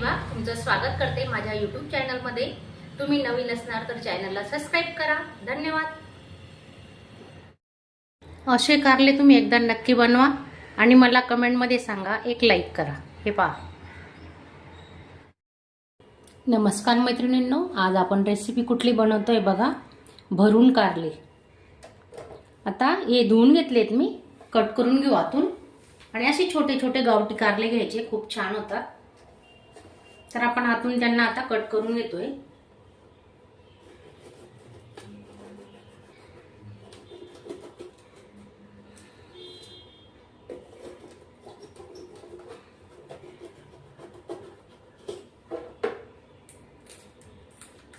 पौर्णिमा तुमचं स्वागत करते माझ्या YouTube चॅनलमध्ये। तुम्ही नवीन असणार तर चॅनलला सबस्क्राइब करा। धन्यवाद। असे कारले तुम्ही एकदा नक्की बनवा आणि मला कमेंट मध्ये सांगा, एक लाईक करा। हे पहा। नमस्कार मैत्रिणींनो, आज आपण रेसिपी कुठली बनवतोय बघा, भरून कारले। आता हे धुवून घेतलेत मी, कट करून घेऊ आतून आणि असे छोटे छोटे गावठी कारले घ्यायचे, खूप छान होतात। तर आपण आतून त्यांना आता कट करून घेतोय।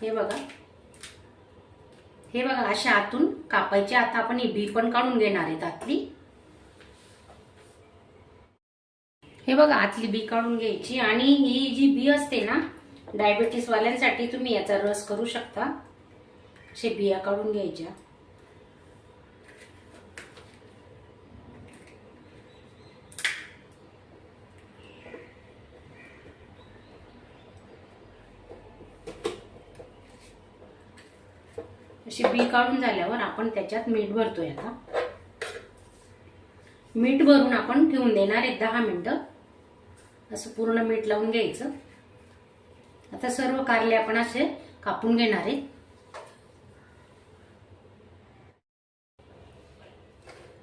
हे बघा अशा आतून कापायचे। आता आपण ही बी पण काढून घेणार आहे आतली। हे बघा आतली बी काढून घ्यायची आणि ही जी बी असते ना, डायबिटीस वाल्यांसाठी तुम्ही याचा रस करू शकता। असे बिया काढून घ्यायच्या। अशी बी काढून झाल्यावर आपण त्याच्यात मीठ भरतोय। आता मीठ भरून आपण ठेवून देणार आहे 10 मिनिटं। असं पूर्ण मीठ लावून घ्यायचं। आता सर्व कारले आपण असे कापून घेणार आहे।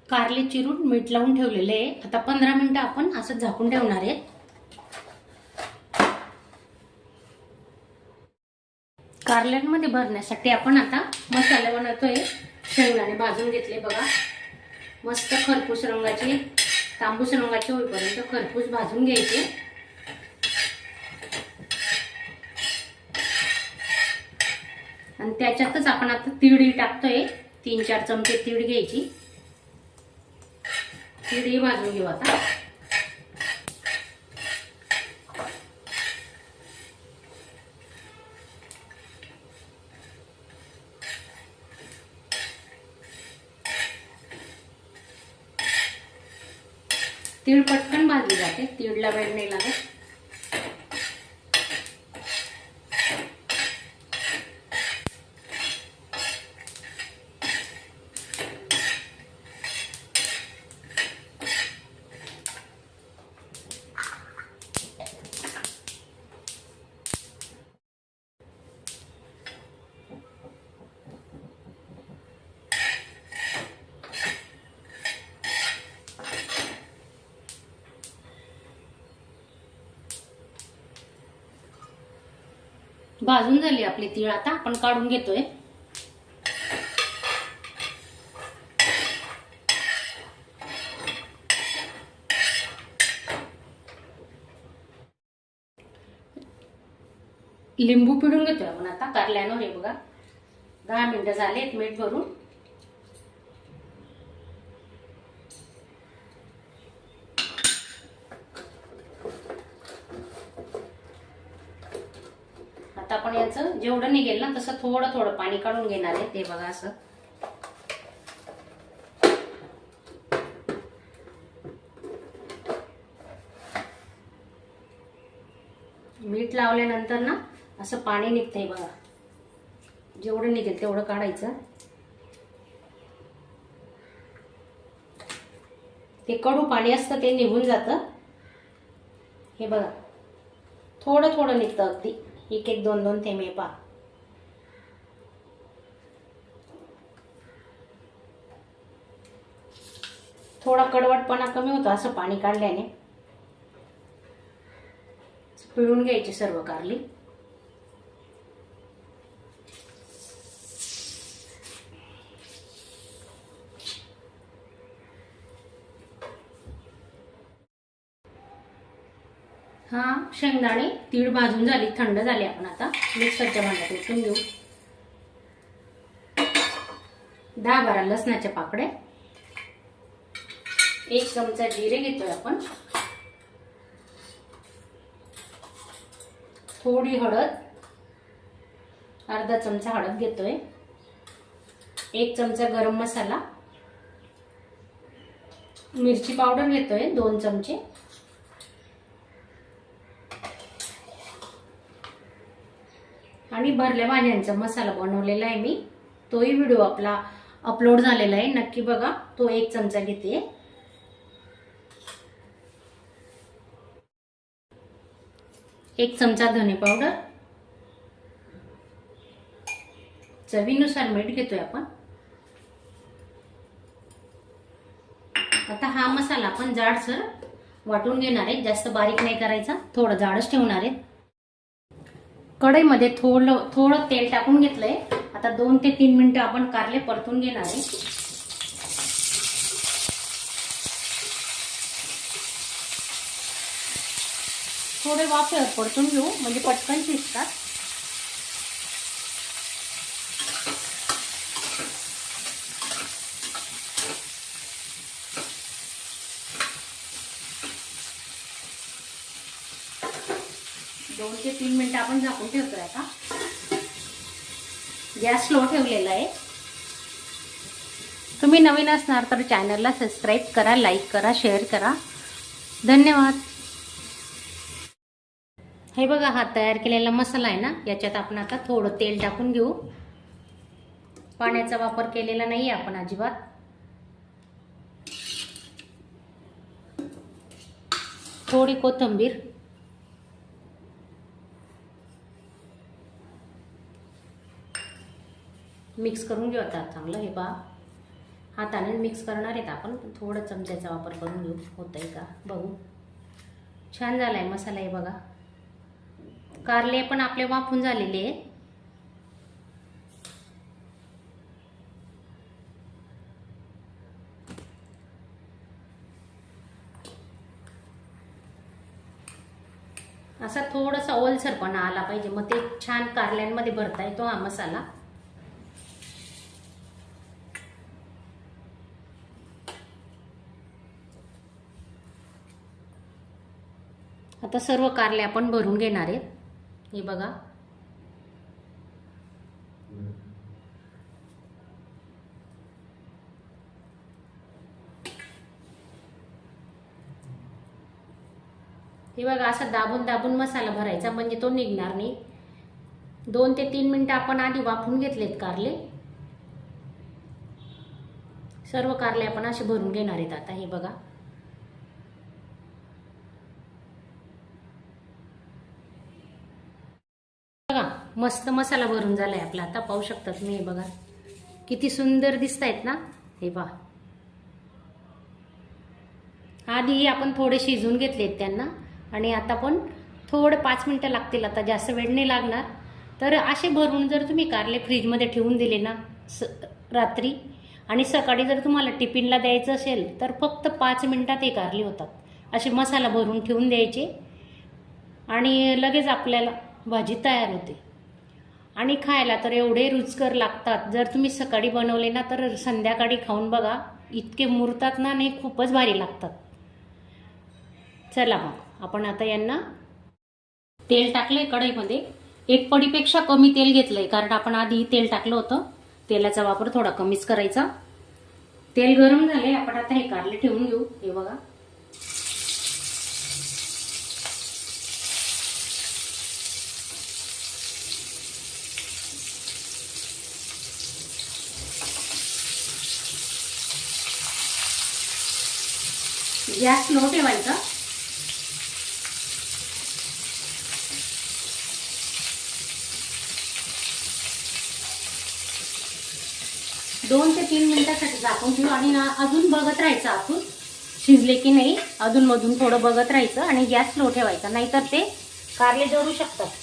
कारले चिरून मीठ लावून ठेवलेले आहे। आता 15 मिनिटं आपण असं झाकून ठेवणार आहे। कारल्यांमध्ये भरण्यासाठी आपण आता मसाला बनवतोय। शेंगदाणे भाजून घेतले बघा, मस्त खरपूस रंगाचे, तांबूस रंगाचे होईपर्यंत खरपूस भाजून घ्यायचे। आणि त्याच्यातच आपण आता तीळ टाकतोय। 3-4 चमचे तीळ घ्यायची। तीळ भाजून घेऊ आता। तीळ पटकन भाजली जाते, तीळला वेळ नाही लागत। भाजून झाली आपली तीळ, आता आपण काढून घेतोय। लिंबू पिळून घेतोय आपण आता कारल्यावर। हे बघा 10 मिनिटं झालेत मीठ भरून। आता आपण याचं जेवढं निघेल ना तसं थोडं थोडं पाणी काढून घेणार आहे। ते बघा असं मीठ लावल्यानंतर ना असं पाणी निघतंय बघा। जेवढं निघेल तेवढं काढायचं। ते कडू पाणी असतं ते निघून जातं। हे बघा थोडं थोडं निघतं, अगदी 1-1, 2-2 थेंबे पा। थोडा कडवटपणा कमी होतो असं पाणी काढल्याने। पिळून घ्यायची सर्व कारली। हा शेंगदाणे तीळ भाजून झाली, थंड झाली। आपण आता मिक्सरच्या भांड्यात ओतून घेऊ। 10-12 लसणाच्या पाकड्या, 1 चमचा जिरे घेतोय आपण, थोडी हळद, अर्धा चमचा हळद घेतोय, 1 चमचा गरम मसाला, मिरची पावडर घेतोय 2 चमचे, आणि भरल्या भाज्यांचा मसाला बनवलेला आहे मी, तोही व्हिडिओ आपला अपलोड झालेला आहे, नक्की बघा. तो 1 चमचा घेते. एक चमचा धने पावडर, चवीनुसार मीठ घेतोय आपण. आता हा मसाला आपण जाडसर वाटून घेणार आहे, जास्त बारीक नाही करायचा, थोडं जाडच ठेवणार आहे. कढईमध्ये थोडं तेल टाकून घेतलंय. आता 2 ते 3 मिनिटं आपण कारले परतून घेणार आहे. थोडे वाफेवर परतून घेऊ, म्हणजे पटकन शिजतात. दोन ते 3 मिनिटं आपण झाकून ठेवतोय. आता गॅस स्लो ठेवलेला आहे. तुम्ही नवीन असणार तर चॅनलला सबस्क्राईब करा, लाईक करा, शेअर करा. धन्यवाद. हे बघा, हा तयार केलेला मसाला आहे ना, याच्यात आपण आता थोडं तेल टाकून घेऊ. पाण्याचा वापर केलेला नाही आपण अजिबात. थोडी कोथिंबीर, मिक्स करून घेऊ. आता चांगलं हे पहा, हाताने मिक्स करणार आहेत आपण, थोडं चमच्याचा वापर करून घेऊ. होतंय का बघू. छान झालाय मसाला. हे बघा, कारले पण आपले वाफून झालेले आहे. असा थोडासा ओलसरपणा आला पाहिजे, मग ते छान कारल्यांमध्ये भरता येतो हा मसाला. आता सर्व कारले आपण भरून घेणार आहेत. हे बघा, हे बघा, असं दाबून दाबून मसाला भरायचा, म्हणजे तो निघणार नाही. 2 ते 3 मिनिटं आपण आधी वाफून घेतलेत कारले. सर्व कारले आपण असे भरून घेणार आहेत. आता हे बघा, मस्त मसाला भरून झालाय आपला. आता पाहू शकता तुम्ही. हे बघा किती सुंदर दिसतायत ना. हे पहा, आधी आपण थोडे शिजवून घेतलेत त्यांना, आणि आता पण थोडे 5 मिनिटं लागतील. आता जास्त वेळ नाही लागणार. तर असे भरून जर तुम्ही कारले फ्रीजमध्ये ठेवून दिले ना रात्री, आणि सकाळी जर तुम्हाला टिफिनला द्यायचं असेल तर फक्त 5 मिनिटात हे कारले होतात. असे मसाला भरून ठेवून द्यायचे आणि लगेच आपल्याला भाजी तयार होते. आणि खायला तर एवढे रुचकर लागतात. जर तुम्ही सकाळी बनवले ना तर संध्याकाळी खाऊन बघा, इतके मुरतात ना, नाही खूपच भारी लागतात. चला मग आपण आता यांना तेल टाकलंय कढईमध्ये. 1 पडीपेक्षा कमी तेल घेतलंय, कारण आपण आधी तेल टाकलं होतं. तेलाचा वापर थोडा कमीच करायचा. तेल गरम झाले, आपण आता हे कारले ठेवून घेऊ. हे बघा, गॅस स्लो ठेवायचा. दोन ते 3 मिनिटांसाठी झाकून ठेवू, आणि अजून बघत राहायचं आतून शिजले की नाही. अधून मधून थोडं बघत राहायचं आणि गॅस स्लो ठेवायचा, नाहीतर ते कारले जळू शकतात.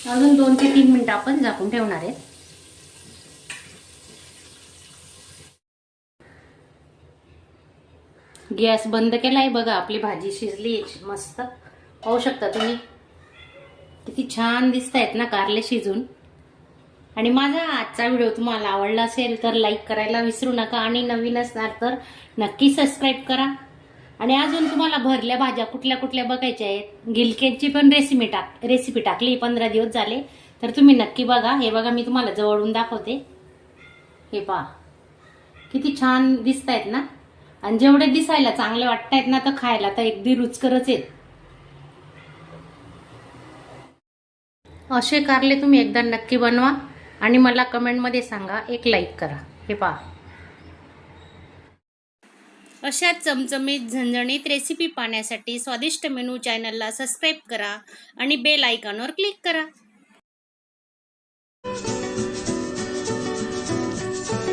अजून 2 ते 3 मिनिटं आपण झाकून ठेवणार आहेत. गॅस बंद केलाय. बघा, आपली भाजी शिजली मस्त. पाहू शकता तुम्ही किती छान दिसतायत ना कारले शिजून. आणि माझा आजचा व्हिडिओ तुम्हाला आवडला असेल तर लाईक करायला विसरू नका आणि नवीन असणार तर नक्की सबस्क्राईब करा. आणि अजून तुम्हाला भरल्या भाज्या कुठल्या कुठल्या बघायच्या आहेत, गिलक्यांची पण रेसिपी टाकली 15 दिवस झाले, तर तुम्ही नक्की बघा. हे बघा मी तुम्हाला जवळून दाखवते. हे पहा किती छान दिसत आहेत ना. आणि जेवढे दिसायला चांगले वाटतायत ना तर खायला तर अगदी रुचकरच आहेत. असे कारले तुम्ही एकदा नक्की बनवा आणि मला कमेंटमध्ये सांगा, एक लाईक करा. हे पहा अशा चमचमीत झणझणीत रेसिपी पाहण्यासाठी स्वादिष्ट मेनू चॅनलला सबस्क्राईब करा आणि बेल आयकॉनवर क्लिक करा.